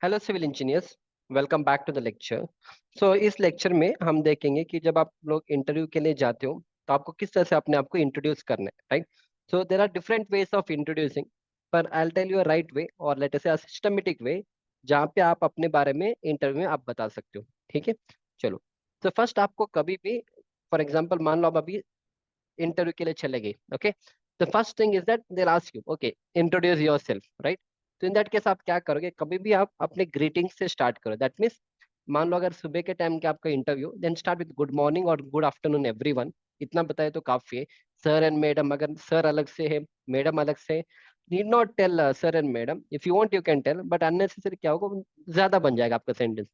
Hello civil engineers, welcome back to the lecture. So इस lecture में हम देखेंगे कि जब आप लोग इंटरव्यू के लिए जाते हो तो आपको किस तरह से अपने आप को इंट्रोड्यूस करना है, right. So there are different ways of introducing, पर I tell you right way और लेट अस से सिस्टमेटिक वे जहाँ पे आप अपने बारे में इंटरव्यू में आप बता सकते हो। ठीक है, चलो। तो फर्स्ट आपको कभी भी, फॉर एग्जाम्पल मान लो आप अभी इंटरव्यू के लिए चले गए, okay. The first thing is that they ask you, okay, introduce your self, right. तो इन दैट केस आप क्या करोगे, कभी भी आप अपने ग्रीटिंग से स्टार्ट करो। दैट मीन्स मान लो अगर सुबह के टाइम के आपका interview, then start with good morning और गुड आफ्टरनून एवरीवन। इतना बताए तो काफी है। सर एंड मैडम, अगर सर अलग से है मैडम अलग से, need not tell sir and madam. If you want you can tell, but unnecessary क्या होगा, ज्यादा बन जाएगा आपका सेंटेंस।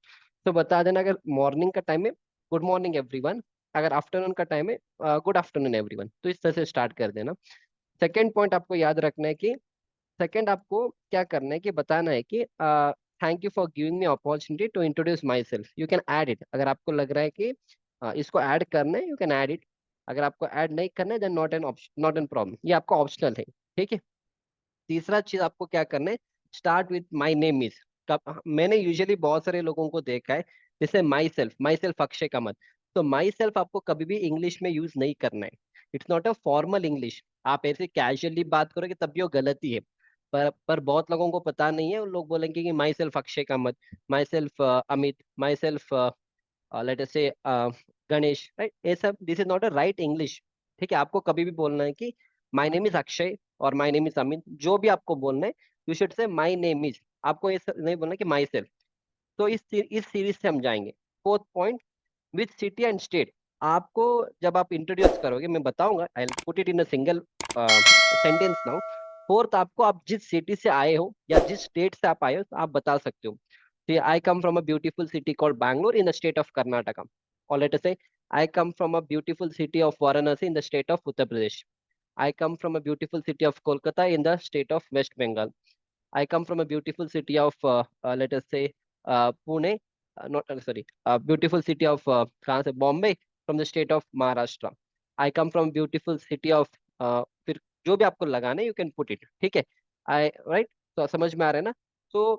तो बता देना अगर मॉर्निंग का टाइम है गुड मॉर्निंग एवरीवन, अगर आफ्टरनून का टाइम है गुड आफ्टरनून एवरीवन। तो इस तरह से स्टार्ट कर देना। सेकेंड पॉइंट आपको याद रखना है कि सेकेंड आपको क्या करना है कि बताना है कि thank you for giving me opportunity to introduce myself. You can add it, अगर आपको लग रहा है कि इसको ऐड करना है, यू कैन ऐड इट। अगर आपको ऐड नहीं करना है, then not an option, not an problem, ये आपका ऑप्शनल है। ठीक है। तीसरा चीज आपको क्या करना है, start with my name is. मैंने यूजुअली बहुत सारे लोगों को देखा है, जैसे माई सेल्फ अक्षय कामत। तो माई सेल्फ आपको कभी भी इंग्लिश में यूज नहीं करना है। It's not a formal English. आप ऐसे कैजुअली बात करोगे तब भी वो गलती है। पर बहुत लोगों को पता नहीं है, उन लोग बोलेंगे कि my self Akshay Kamat, my self Amit, my self late us से गणेश, राइट। ये सब this is not a right English. ठीक है, आपको कभी भी बोलना है कि माय नेम इज अक्षय और माय नेम इज अमित, जो भी आपको बोलना है you should say my name is. आपको ये नहीं बोलना कि माई सेल्फ। तो इस सीरीज से हम जाएंगे। Fourth point, with city and state. आपको जब आप इंट्रोड्यूस करोगे, मैं बताऊंगा, I put it in a single sentence now. Fourth, आपको आप जिस सिटी से आए हो या जिस स्टेट से आप आए हो, तो आप बता सकते हो। I come from a beautiful city called Bangalore in the state of Karnataka. और let us say I come from a beautiful city of Varanasi in the state of Uttar Pradesh. I come from a beautiful city of Kolkata in the state of West Bengal. I come from a beautiful city of, let us say, Pune, not sorry, beautiful city of France, Bombay, from the state of Maharashtra. I come from beautiful city of, फिर जो भी आपको लगाना है you can put it. ठीक है, आई right. तो समझ में आ रहा है ना। तो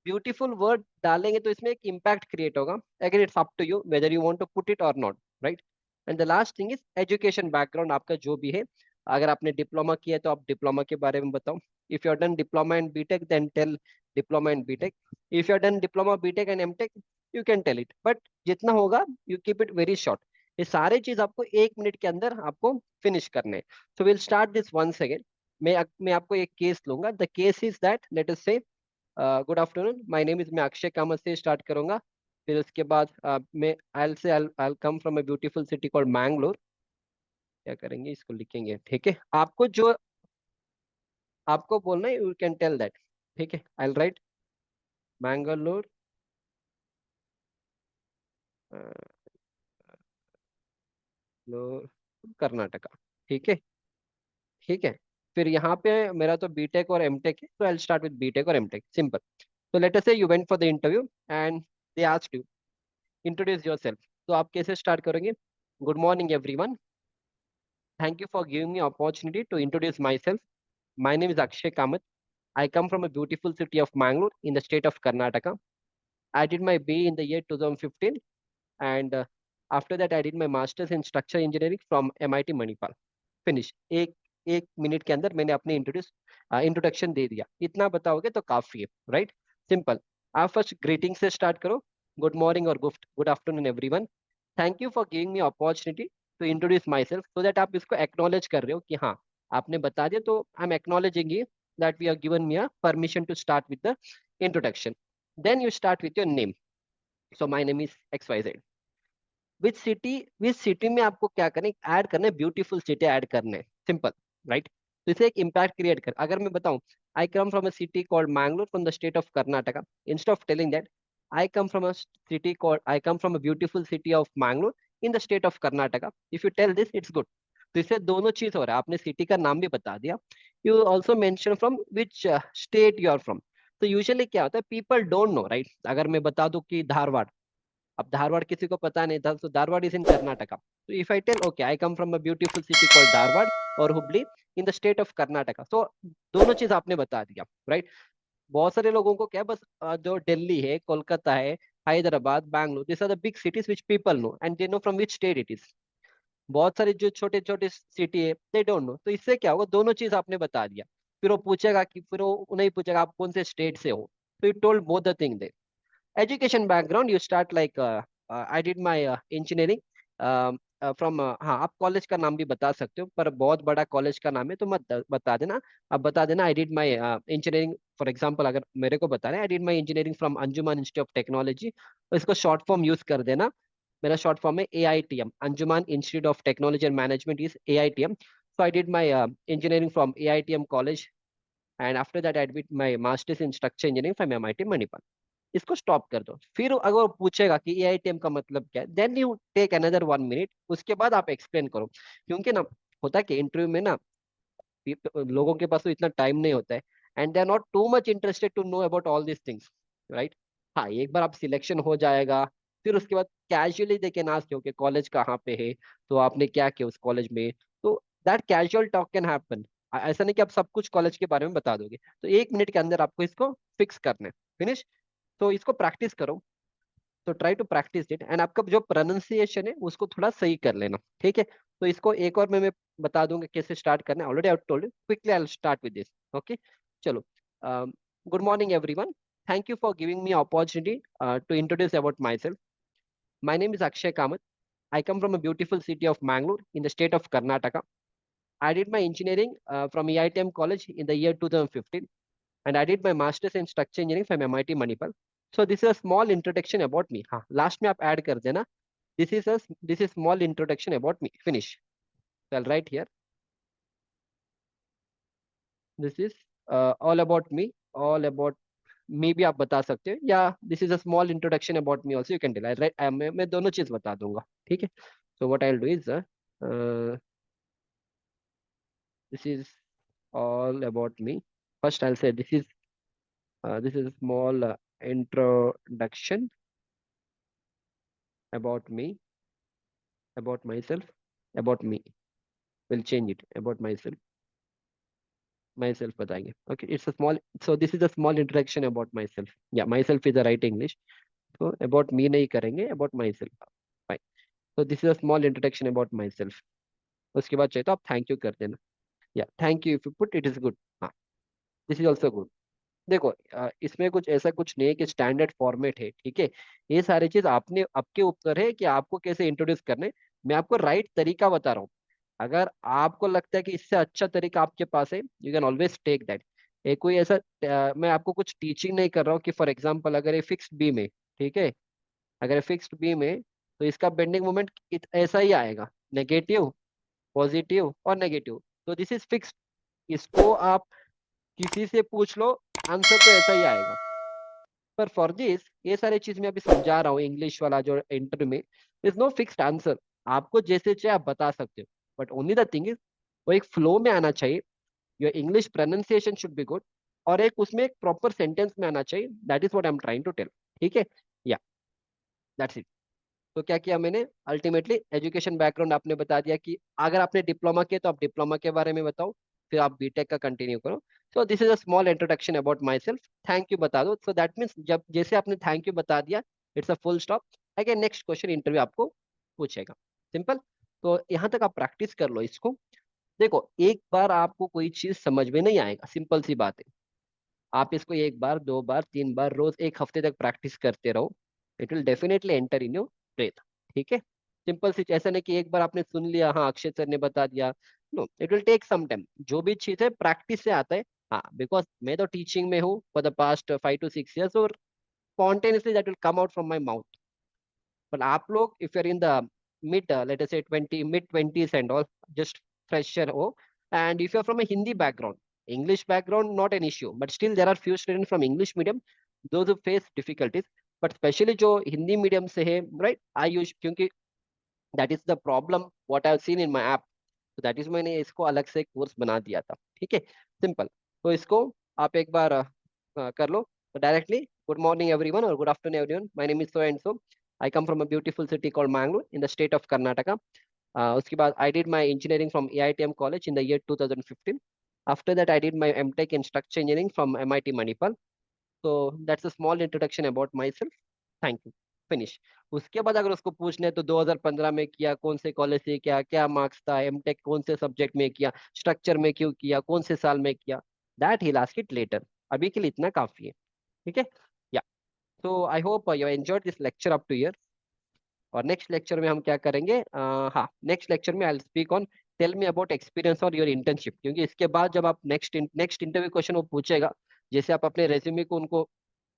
ब्यूटीफुल वर्ड डालेंगे तो इसमें एक इम्पैक्ट क्रिएट होगा। Again it's up to you whether you want to put it or not, right. And the last thing is education background आपका जो भी है। अगर आपने डिप्लोमा किया है तो आप डिप्लोमा के बारे में बताओ। If you are done diploma and BTech, then tell diploma and BTech. If you are done diploma BTech and MTech, you can tell it, but जितना होगा you keep it very short. ये सारे चीज आपको 1 मिनट के अंदर आपको finish करने हैं। So will start this once again. मैं आपको एक केस लूंगा। The case is that, let us say good afternoon, my name is, मैं अक्षय कामत से स्टार्ट करूंगा। फिर उसके बाद मैं I come from a beautiful city called Mangalore. क्या करेंगे, इसको लिखेंगे। ठीक है, आपको जो आपको बोलना है यू कैन टेल दैट। ठीक है, आई राइट मैंगलोर, कर्नाटका। ठीक है। ठीक है, फिर यहाँ पे मेरा तो बीटेक और एमटेक है, तो आई स्टार्ट विद बीटेक और एमटेक, सिंपल। तो let us say you went for the interview and they asked you introduce yourself. तो आप कैसे स्टार्ट करेंगे, good morning everyone, thank you for giving me opportunity to introduce my self. My name is Akshay Kamath. I come from a beautiful city of Mangalore in the state of Karnataka. I did my BE in the year 2015, and after that I did my master's in structural engineering from MIT Manipal. Finish. एक एक minute के अंदर मैंने अपने introduction दे दिया। इतना बताओगे तो काफी है, राइट। सिंपल। आप फर्स्ट ग्रीटिंग से स्टार्ट करो। गुड मॉर्निंग और good afternoon everyone, thank you for giving me opportunity to introduce myself. So that आप इसको एक्नॉलेज कर रहे हो कि हाँ आपने बता दिया, तो I am acknowledging you that we are given me a permission to start with the introduction. Then you start with your name. So my name is XYZ। Which city में आपको क्या करना है, ऐड करना है, ब्यूटीफुल सिटी ऐड करना है, simple, right. तो इसे एक इम्पैक्ट क्रिएट कर, अगर मैं बताऊं I come from a city called Mangalore from the state of Karnataka, instead of telling that I come from a beautiful city of Mangalore in the state of Karnataka, if you tell this it's good. तो इससे दोनों चीज हो रहा है, आपने city का नाम भी बता दिया, you also mention from which state you are from. तो यूजुअली क्या होता है, पीपल डोंट नो, राइट। अगर मैं बता दूं कि धारवाड़, अब धारवाड़ किसी को पता नहीं था, तो धारवाड़ इज इन कर्नाटका। तो if I tell okay I come from a beautiful city called Dharwad और Hubli in the state of Karnataka, तो दोनों चीज आपने बता दिया, राइट। बहुत सारे लोगों को क्या है, बस जो दिल्ली है, कोलकाता है, Hyderabad, Bangalore, this are the big cities which people know and they know from which state it is. बहुत सारी जो छोटे छोटे सिटी है दे डोंट नो। तो इससे क्या होगा, दोनों चीज आपने बता दिया। फिर वो पूछेगा कि फिर वो उन्हें पूछेगा आप कौन से स्टेट से हो, तो you told both the thing they. education background, you start like I did my engineering from हाँ, आप कॉलेज का नाम भी बता सकते हो, पर बहुत बड़ा कॉलेज का नाम है तो मत बता देना। अब बता देना I did my engineering, for example अगर मेरे को बता रहे हैं I did my engineering from Anjuman institute of technology, तो इसको शॉर्ट फॉर्म यूज कर देना। मेरा शॉर्ट फॉर्म है AITM, Anjuman institute of technology and management is AITM। So I did my engineering from AITM college, and after that I did my masters in structure engineering from MIT Manipal। इसको stop कर दो। फिर अगर वो पूछेगा कि AITM का मतलब क्या है, then you take another 1 minute, उसके बाद आप एक्सप्लेन करो। क्योंकि ना होता है कि इंटरव्यू में ना लोगों के पास तो इतना टाइम नहीं होता है, and they are not too much interested to know about all this things, right. हाँ, एक बार आप सिलेक्शन हो जाएगा, फिर उसके बाद casually they can ask you कि कॉलेज कहाँ पे है, तो आपने क्या किया उस कॉलेज में। तो that casual talk can happen. ऐसा नहीं कि आप सब कुछ कॉलेज के बारे में बता दोगे। तो 1 मिनट के अंदर आपको इसको फिक्स करना है, फिनिश। तो इसको प्रैक्टिस करो। तो try to practice it, and आपका जो प्रोनाउंसिएशन है उसको थोड़ा सही कर लेना, ठीक है। तो इसको एक और मैं बता दूंगा कैसे स्टार्ट करना है। Already I told you, quickly I will start with this. Okay, चलो। Good morning everyone, thank you for giving me opportunity to introduce about my self. My name is Akshay Kamath. I come from a beautiful city of Mangalore in the state of Karnataka. I did my engineering from EITM College in the year 2015, and I did my master's in structure engineering from MIT Manipal. So this is a small introduction about me. हाँ, last में आप add कर देना, this is small introduction about me. Finish. So I'll write here. This is all about me. All about me भी आप बता सकते हो, या this is a small introduction about me also you can tell. I write, मैं दोनों चीज बता दूंगा, ठीक है। So what I'll do is this is all about me. First I'll say this is a small introduction about me, about myself, about me. We'll change it about myself. Myself बताएंगे, okay, it's a small, so this is a small introduction about myself. Yeah, myself is the right English. So about me नहीं करेंगे, about myself. Fine. So this is a small introduction about myself. उसके बाद चाहे तो आप thank you कर देना। या thank you if you put it is good. हाँ, दिस इज ऑल्सो गुड। देखो इसमें कुछ ऐसा कुछ नहीं है कि स्टैंडर्ड फॉर्मेट है, ठीक है। ये सारी चीज आपने आपके ऊपर है कि आपको कैसे इंट्रोड्यूस करने। मैं आपको राइट तरीका बता रहा हूँ। अगर आपको लगता है कि इससे अच्छा तरीका आपके पास है, you can always take that. ये कोई ऐसा मैं आपको कुछ टीचिंग नहीं कर रहा हूँ कि फॉर एग्जाम्पल अगर ये फिक्स्ड बीम है, ठीक है, अगर ये फिक्स्ड बीम है तो इसका बेंडिंग मोमेंट ऐसा ही आएगा, नेगेटिव, पॉजिटिव और नेगेटिव। तो दिस इज फिक्स्ड। इसको आप किसी से पूछ लो, आंसर तो ऐसा ही आएगा। पर फॉर दिस ये सारी चीज मैं अभी समझा रहा हूँ इंग्लिश वाला जो इंटरव्यू में, इज नो फिक्स्ड आंसर। आपको जैसे चाहे आप बता सकते हो, but only the thing is वो एक फ्लो में आना चाहिए। Your English pronunciation should be good, और एक उसमें एक प्रॉपर सेंटेंस में आना चाहिए। That is what I am trying to tell, ठीक है। या दैट्स इट। तो क्या किया मैंने, अल्टीमेटली एजुकेशन बैकग्राउंड आपने बता दिया कि अगर आपने डिप्लोमा किया तो आप डिप्लोमा के बारे में बताओ, फिर आप बीटेक का कंटिन्यू करो। So this is a small introduction about my self. Thank you बता दो। सो दैट मीन्स जब जैसे आपने थैंक यू बता दिया, it's a full stop. Again next question interview आपको पूछेगा, सिंपल। तो यहाँ तक आप प्रैक्टिस कर लो इसको। देखो एक बार आपको कोई चीज समझ में नहीं आएगा, सिंपल सी बात है। आप इसको एक बार, दो बार, तीन बार, रोज एक हफ्ते तक प्रैक्टिस करते रहो, it will definitely enter in your brain, ठीक है। सिंपल सी, ऐसा नहीं कि एक बार आपने सुन लिया, हाँ अक्षय सर ने बता दिया। No, it will take some time. जो भी चीज है प्रैक्टिस से आता है। हाँ, बिकॉज मैं तो टीचिंग में हूँ for the past 5 to 6 years, और spontaneously that will come out from my mouth. but आप लोग if you're in the mid let us say 20 mid 20s and all, just fresher हो, and if you're from a Hindi background, English background not an issue, but still there are few students from English medium those who face difficulties, but especially जो Hindi medium से है, right, I use, क्योंकि that is the problem what I have seen in my app, तो that is मैंने इसको अलग से course बना दिया था, ठीक है, सिंपल। तो इसको आप एक बार कर लो। तो डायरेक्टली गुड मॉर्निंग एवरीवन और good afternoon everyone, my name is so and so, I come from a beautiful city called Mangalore in the state of Karnataka. उसके बाद I did my engineering from AITM college in the year 2015। After that I did my MTech in structure engineering from MIT Manipal. तो that's a small introduction about my self. Thank you. Finish. उसके बाद अगर उसको पूछना है तो 2015 में किया, कौन से कॉलेज से किया, क्या मार्क्स था, एमटेक कौन से सब्जेक्ट में किया, स्ट्रक्चर में क्यों किया, कौन से साल में किया, that he ask it later. अभी के लिए इतना काफी है। ठीक है। या so I hope you enjoyed this lecture up to year. और नेक्स्ट लेक्चर में हम क्या करेंगे, हाँ, नेक्स्ट लेक्चर में I speak on tell me about experience और योर इंटर्नशिप, क्योंकि इसके बाद जब आप नेक्स्ट इंटरव्यू क्वेश्चन वो पूछेगा, जैसे आप अपने रेज्यूमे को उनको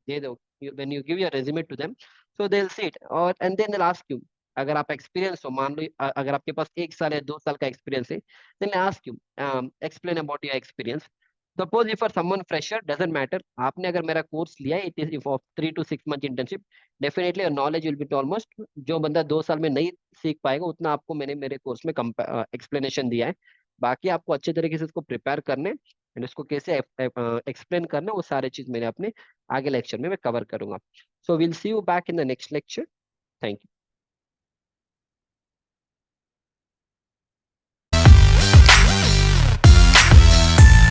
दे दो, when you give your resume to them, so they will see it और and then they ask you, अगर आप एक्सपीरियंस हो, मान लो अगर आपके पास 1 साल या 2 साल का एक्सपीरियंस है, then ask you explain about your experience. Suppose if for someone fresher doesn't matter, आपने अगर मेरा कोर्स लिया है, it is of 3 to 6 month internship, definitely knowledge will be almost, जो बंदा 2 साल में नहीं सीख पाएगा उतना आपको मैंने मेरे कोर्स में एक्सप्लेनेशन दिया है। बाकी आपको अच्छे तरीके से इसको प्रिपेयर करने एंड उसको कैसे एक्सप्लेन करना, वो सारे चीज मैंने अपने आगे लेक्चर में मैं कवर करूंगा। So will see you back in the next lecture. Thank you.